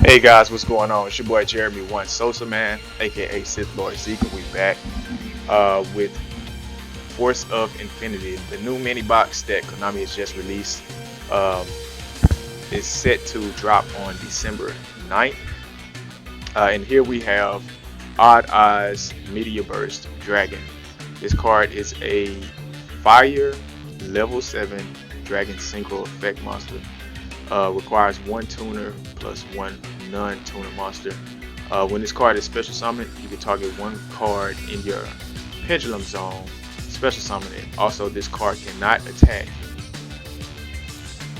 Hey guys, what's going on? It's your boy Jeremy One Sosa Man, aka Sith Lord Zeke, and we back with Force of Infinity, the new mini box that Konami has just released. Um, is set to drop on December 9th. And here we have Odd Eyes Meteor Burst Dragon. This card is a Fire level 7 Dragon Synchro Effect monster. Requires one tuner plus one non-tuner monster. When this card is special summoned, you can target one card in your pendulum zone, special summon it. Also, this card cannot attack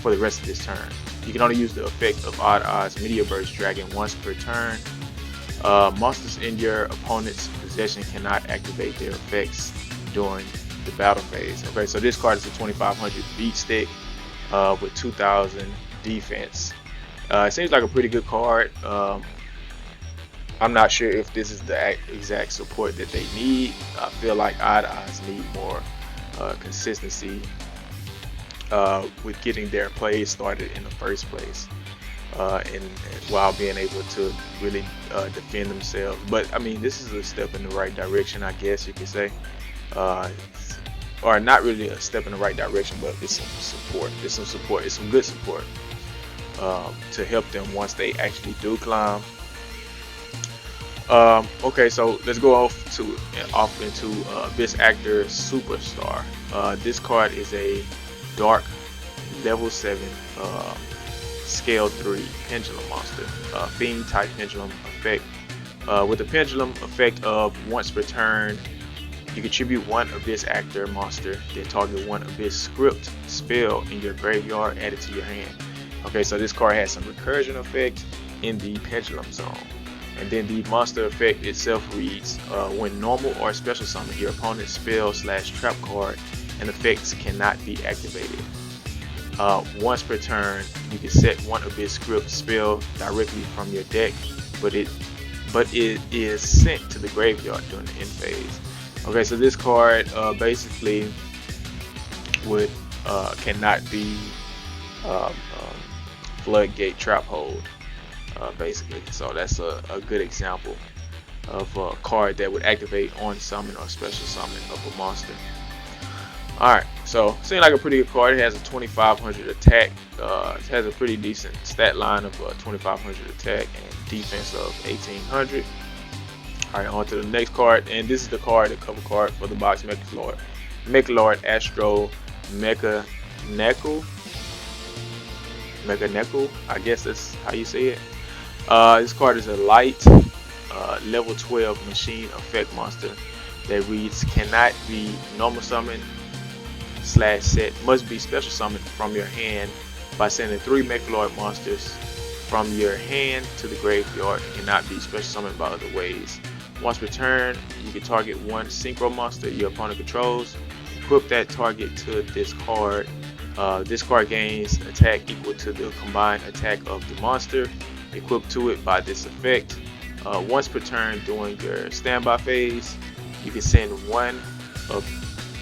for the rest of this turn. You can only use the effect of Odd Eyes Meteor Burst Dragon once per turn. Monsters in your opponent's possession cannot activate their effects during the battle phase. Okay, so this card is a 2500 beat stick with 2000 defense. It seems like a pretty good card. I'm not sure if this is the exact support that they need. I feel like Odd Eyes need more consistency with getting their plays started in the first place, and while being able to really defend themselves. But I mean, this is a step in the right direction, I guess you could say. Or not really a step in the right direction, but it's some support. It's some support. It's some good support to help them once they actually do climb. Okay, so let's go off into Best Actor Superstar. This card is a Dark level 7 scale 3 pendulum monster, fiend type pendulum effect. With the pendulum effect of once per turn, you contribute one Abyss Actor monster, then target one Abyss script spell in your graveyard added to your hand. Okay, so this card has some recursion effect in the pendulum zone. And then the monster effect itself reads, when normal or special summon, your opponent's spell / trap card and effects cannot be activated. Once per turn, you can set one Abyss script spell directly from your deck, but it is sent to the graveyard during the end phase. Okay, so this card basically would cannot be floodgate trap hold, basically. So that's a good example of a card that would activate on summon or special summon of a monster. Alright, so seems like a pretty good card. It has a 2500 attack. It has a pretty decent stat line of 2500 attack and defense of 1800. Alright, on to the next card, and this is the cover card for the box Mcloyd. Mcloyd Astro Mekanikle. I guess that's how you say it. This card is a light level 12 machine effect monster that reads, cannot be normal summon / set, must be special summoned from your hand by sending 3 Mechlord monsters from your hand to the graveyard, and cannot be special summoned by other ways. Once per turn, you can target one synchro monster your opponent controls, equip that target to this card. This card gains attack equal to the combined attack of the monster equipped to it by this effect. Once per turn during your standby phase, you can send one of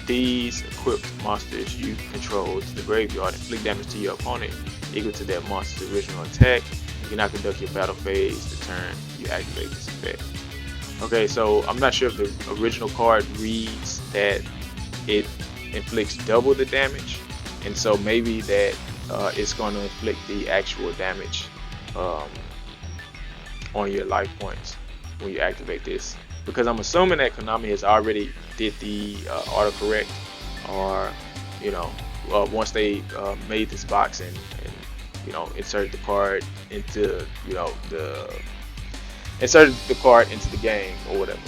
these equipped monsters you control to the graveyard and inflict damage to your opponent equal to that monster's original attack. You cannot conduct your battle phase the turn you activate this effect. Okay, so I'm not sure if the original card reads that it inflicts double the damage, and so maybe that it's going to inflict the actual damage on your life points when you activate this, because I'm assuming that Konami has already did the autocorrect, or once they made this box and inserted the card into the game or whatever.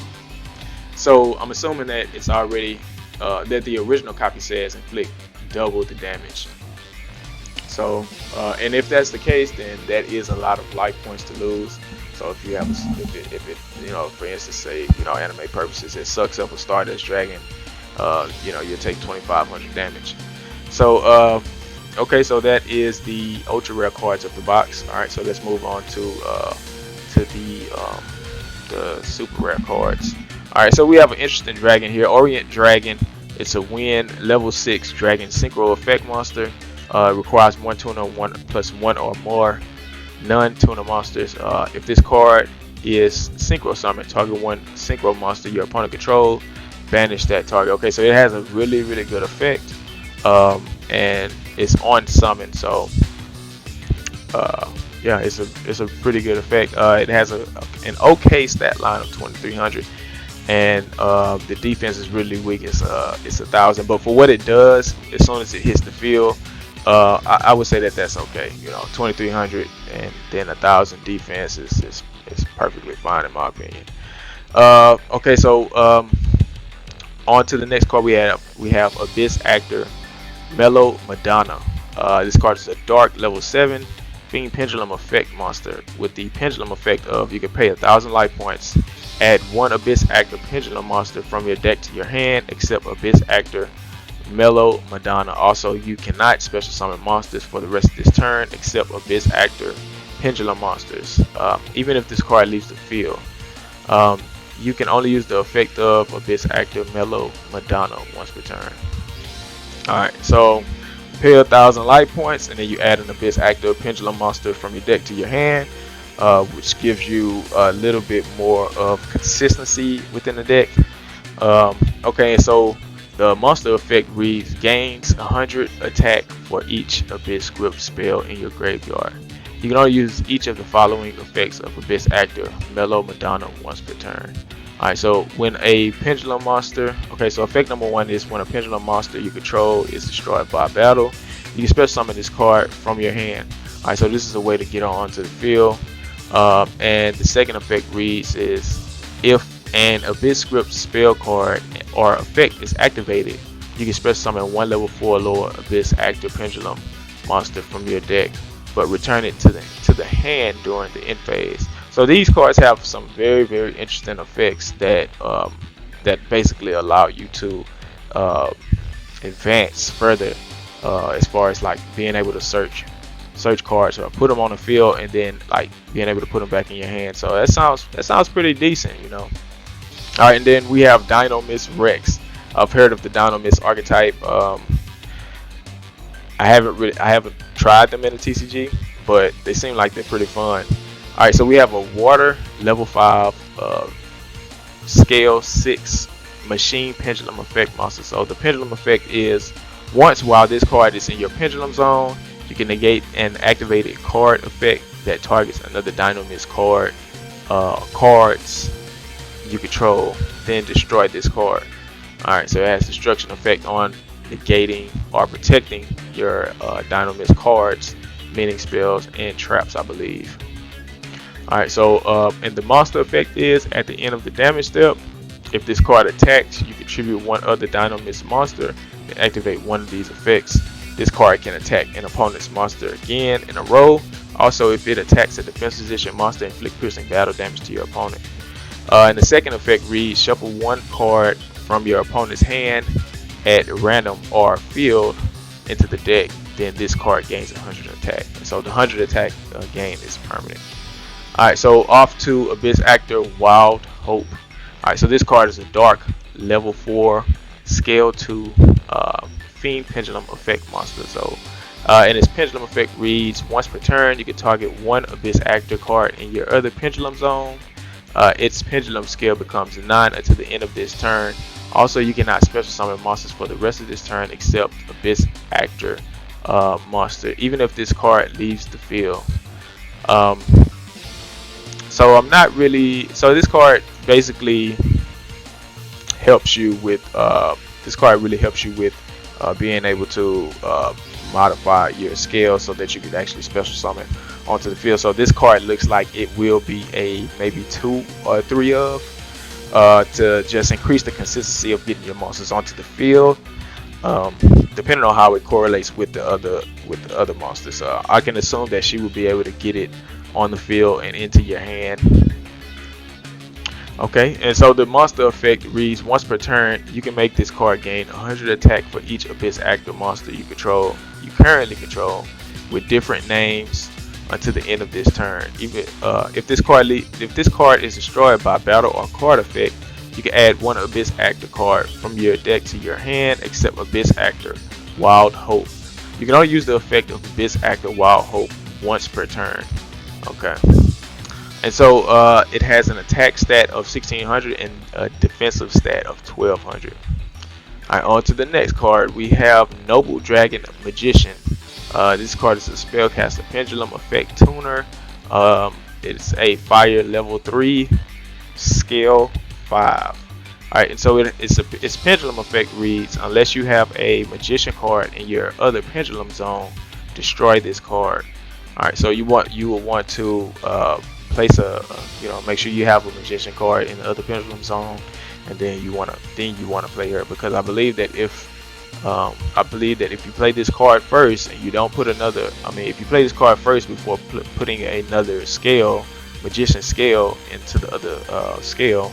So I'm assuming that it's already that the original copy says inflict double the damage. So and if that's the case, then that is a lot of life points to lose. So if you have if it for instance, say anime purposes, it sucks up a Stardust Dragon, you'll take 2500 damage. So okay, so that is the ultra rare cards of the box. All right, so let's move on to the super rare cards. All right, so we have an interesting dragon here, Orient Dragon. It's a win level 6 dragon synchro effect monster. Requires one tuner, 1+1 or more. non-tuner monsters. If this card is synchro summon, target one synchro monster your opponent control, banish that target. Okay, so it has a really good effect, and it's on summon. So yeah, it's a pretty good effect. It has an okay stat line of 2300, and the defense is really weak. It's 1000, but for what it does, as soon as it hits the field, I would say that that's okay. You know, 2300 and then 1000 defense is perfectly fine in my opinion. Okay, so on to the next card we have Abyss Actor Melo Madonna. This card is a dark level 7 Fiend Pendulum effect monster with the pendulum effect of you can pay 1000 life points, add one Abyss Actor Pendulum monster from your deck to your hand except Abyss Actor Melo Madonna. Also, you cannot special summon monsters for the rest of this turn except Abyss Actor Pendulum monsters. Even if this card leaves the field, you can only use the effect of Abyss Actor Melo Madonna once per turn. Alright, so pay 1000 life points and then you add an Abyss Actor Pendulum monster from your deck to your hand, which gives you a little bit more of consistency within the deck. Okay, so the monster effect reads gains 100 attack for each Abyss Grip spell in your graveyard. You can only use each of the following effects of Abyss Actor Melo Madonna once per turn. Alright, so when a pendulum monster, okay, so effect number 1 is when a pendulum monster you control is destroyed by battle, you can special summon this card from your hand. Alright, so this is a way to get onto the field. And the second effect reads is if an Abyss Grip spell card or effect is activated, you can special summon one level 4 lower Abyss Actor Pendulum monster from your deck, but return it to the hand during the end phase. So these cards have some very interesting effects that that basically allow you to advance further as far as like being able to search cards or put them on the field and then like being able to put them back in your hand. So that sounds pretty decent, you know. All right, and then we have Dynamis Rex. I've heard of the Dynamis archetype. I haven't tried them in the TCG, but they seem like they're pretty fun. Alright, so we have a water level 5 scale 6 machine pendulum effect monster. So the pendulum effect is once while this card is in your pendulum zone, you can negate an activated card effect that targets another Dynamis card cards you control, then destroy this card. Alright, so it has destruction effect on negating or protecting your Dynamis cards, meaning spells and traps, I believe. Alright, so and the monster effect is at the end of the damage step, if this card attacks, you contribute one other Dynamis monster and activate one of these effects. This card can attack an opponent's monster again in a row. Also, if it attacks a defense position monster, inflict piercing battle damage to your opponent. And the second effect reads shuffle one card from your opponent's hand at random or field into the deck, then this card gains 100 attack. So the 100 attack gain is permanent. Alright, so off to Abyss Actor Wild Hope. Alright, so this card is a dark level 4 scale 2 Fiend Pendulum effect monster. So and its pendulum effect reads once per turn you can target one Abyss Actor card in your other pendulum zone. Its pendulum scale becomes 9 until the end of this turn. Also, you cannot special summon monsters for the rest of this turn except Abyss Actor monster, even if this card leaves the field. So I'm not really. So this card basically helps you with. This card really helps you with being able to modify your scale so that you can actually special summon onto the field. So this card looks like it will be a maybe 2 or 3 of to just increase the consistency of getting your monsters onto the field, depending on how it correlates with the other monsters. I can assume that she will be able to get it on the field and into your hand. Okay, and so the monster effect reads once per turn you can make this card gain 100 attack for each Abyss Actor monster you currently control with different names until the end of this turn. Even if this card is destroyed by battle or card effect, you can add one Abyss Actor card from your deck to your hand except Abyss Actor Wild Hope. You can only use the effect of Abyss Actor Wild Hope once per turn. Okay. And so it has an attack stat of 1600 and a defensive stat of 1200. Alright, on to the next card. We have Noble Dragon Magician. This card is a spellcaster pendulum effect tuner. It's a fire level 3, skill 5. Alright, and so its pendulum effect reads: unless you have a magician card in your other pendulum zone, destroy this card. Alright, so you will want to place make sure you have a magician card in the other pendulum zone, and then you wanna play her, because I believe that if you play this card first and you don't put another, if you play this card first before putting another scale, magician scale, into the other scale,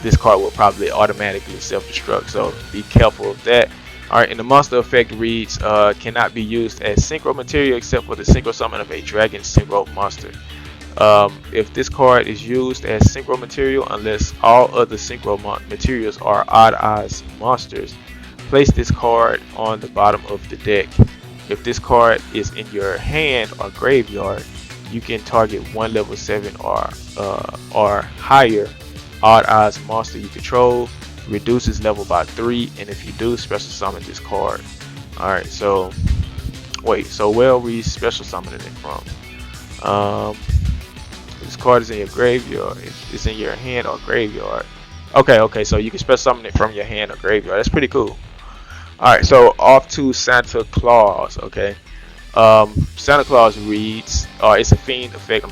this card will probably automatically self-destruct. So be careful of that. Alright, and the monster effect reads: cannot be used as synchro material except for the synchro summon of a dragon synchro monster. If this card is used as synchro material, unless all other synchro materials are odd odds monsters, place this card on the bottom of the deck. If this card is in your hand or graveyard, you can target one level 7 or higher odd odds monster you control, reduce its level by 3, and if you do, special summon this card. Alright, so where are we special summoning it from? This card is in your graveyard. It's in your hand or graveyard. Okay, so you can special summon it from your hand or graveyard. That's pretty cool. Alright, so off to Santa Claus. Okay, Santa Claus reads, it's a fiend effect,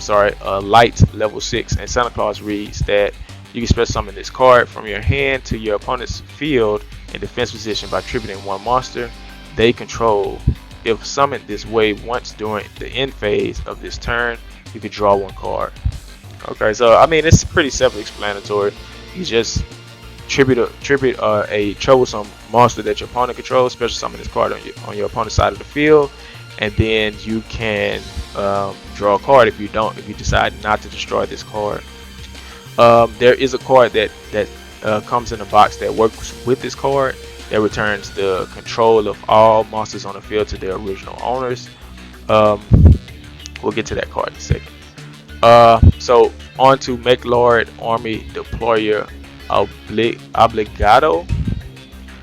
light level 6, and Santa Claus reads that you can special summon this card from your hand to your opponent's field in defense position by tributing one monster they control. If summoned this way once during the end phase of this turn, you can draw one card. Okay, so it's pretty self-explanatory. You just tribute a troublesome monster that your opponent controls, special summon this card on your opponent's side of the field, and then you can draw a card if you decide not to destroy this card. There is a card that comes in a box that works with this card that returns the control of all monsters on the field to their original owners. We'll get to that card in a second. So on to Mechlord Army Deployer Obligado.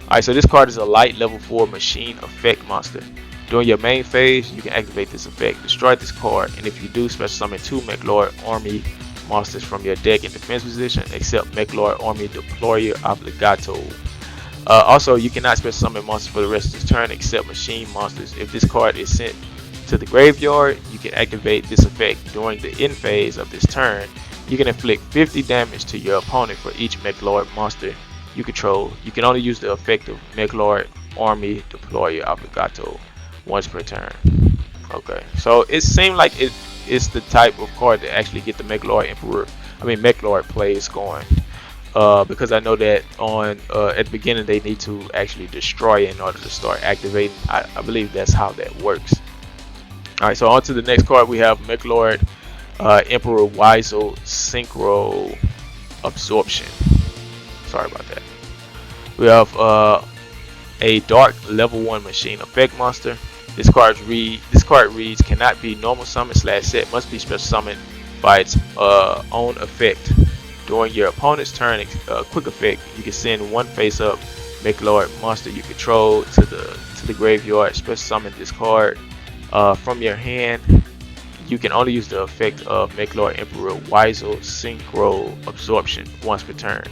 Alright, so this card is a light level 4 machine effect monster. During your main phase, you can activate this effect, destroy this card, and if you do, special summon 2 Mechlord Army monsters from your deck in defense position, except Mechlord Army Deployer Obligado. Also, you cannot special summon monsters for the rest of this turn except machine monsters. If this card is sent to the graveyard, you can activate this effect during the end phase of this turn. You can inflict 50 damage to your opponent for each Mechlord monster you control. You can only use the effect of Mechlord Army Deployer Obligado once per turn. Okay, so it seemed like it's the type of card that actually get the Mechlord plays going. Because I know that at the beginning they need to actually destroy it in order to start activating. I believe that's how that works. Alright, so on to the next card. We have Mcloyd Emperor Weisel Synchro Absorption. Sorry about that. We have a dark level 1 machine effect monster. This card reads: cannot be normal summon / set, must be special summoned by its own effect. During your opponent's turn, quick effect, you can send one face up Mcloyd monster you control to the graveyard. Special summon this card from your hand. You can only use the effect of Mcloyd Emperor Weisel Synchro Absorption once per turn.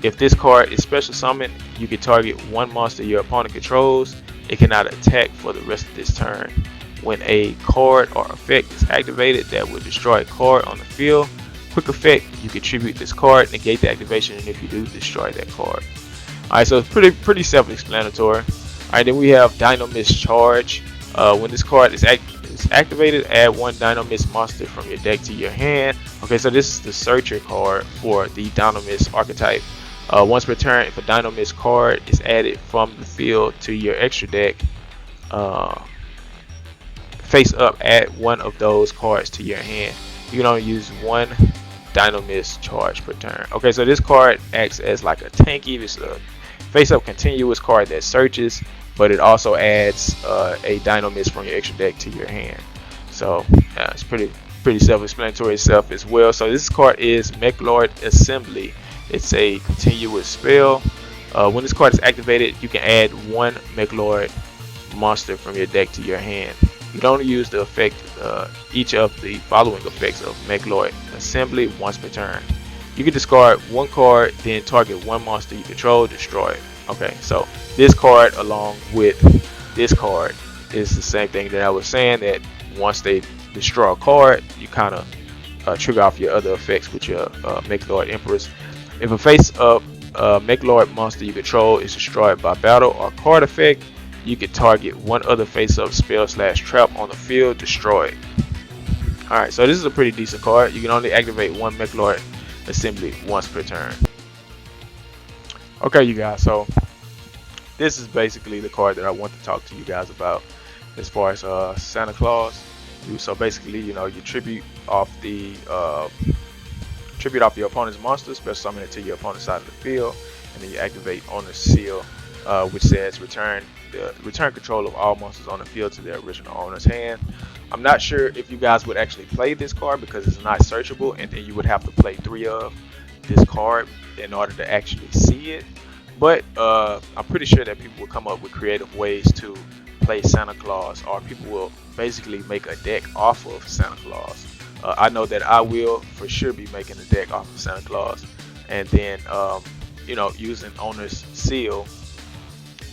If this card is special summoned, you can target one monster your opponent controls. It cannot attack for the rest of this turn. When a card or effect is activated that will destroy a card on the field, quick effect, you contribute this card, negate the activation, and if you do, destroy that card. Alright, so it's pretty self-explanatory. Alright, then we have Dynamis Charge. When this card is activated, add one Dynamis monster from your deck to your hand. Okay, so this is the searcher card for the Dynamis archetype. Once per turn, if a Dynamis card is added from the field to your extra deck, face up, add one of those cards to your hand. You can only use one Dynamis Charge per turn. Okay, so this card acts as like a tanky. It's a face up continuous card that searches, but it also adds a Dynamis from your extra deck to your hand. So it's pretty pretty self-explanatory itself as well. So this card is Mechlord Assembly. It's a continuous spell. When this card is activated, you can add one Mechlord monster from your deck to your hand. You can only use the effect each of the following effects of Mechlord Assembly once per turn. You can discard one card, then target one monster you control, destroy it. Okay, so this card along with this card is the same thing that I was saying, that once they destroy a card, you kind of trigger off your other effects with your Mechlord Empress. If a face-up Mechlord monster you control is destroyed by battle or card effect, you can target one other face-up spell / trap on the field, destroy it. Alright, so this is a pretty decent card. You can only activate one Mechlord Assembly once per turn. Okay, you guys, so this is basically the card that I want to talk to you guys about as far as Santa Claus. So basically, you know, you tribute off your opponent's monster, special summon it to your opponent's side of the field, and then you activate Owner's Seal, which says return control of all monsters on the field to their original owner's hand. I'm not sure if you guys would actually play this card because it's not searchable, and then you would have to play 3 of this card in order to actually see it. But I'm pretty sure that people will come up with creative ways to play Santa Claus, or people will basically make a deck off of Santa Claus. I know that I will for sure be making a deck off of Santa Claus, and then you know, using Owner's Seal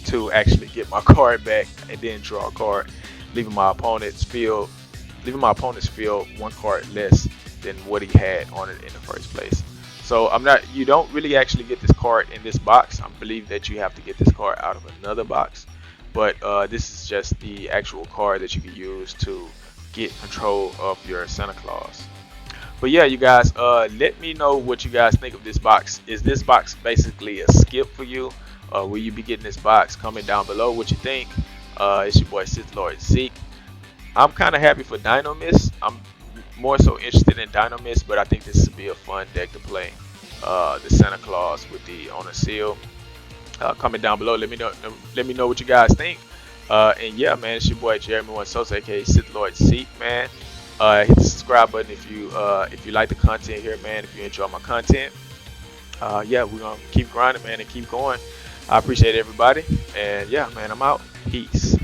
to actually get my card back and then draw a card, leaving my opponent's field one card less than what he had on it in the first place. So you don't really actually get this card in this box. I believe that you have to get this card out of another box, but this is just the actual card that you can use to get control of your Santa Claus. But yeah, you guys, let me know what you guys think of this box. Is this box basically a skip for you? Will you be getting this box? Comment down below what you think. It's your boy Sith Lord Zeke. I'm kind of happy for Dynamis. I'm more so interested in Dynamis, but I think this would be a fun deck to play. The Santa Claus with the Owner Seal. Comment down below. Let me know what you guys think. And yeah, man, it's your boy Jeremy Sosa, aka Sith Lord Zeke, man. Hit the subscribe button if you like the content here, man. If you enjoy my content, yeah, we're gonna keep grinding, man, and keep going. I appreciate everybody, and yeah, man, I'm out. Peace.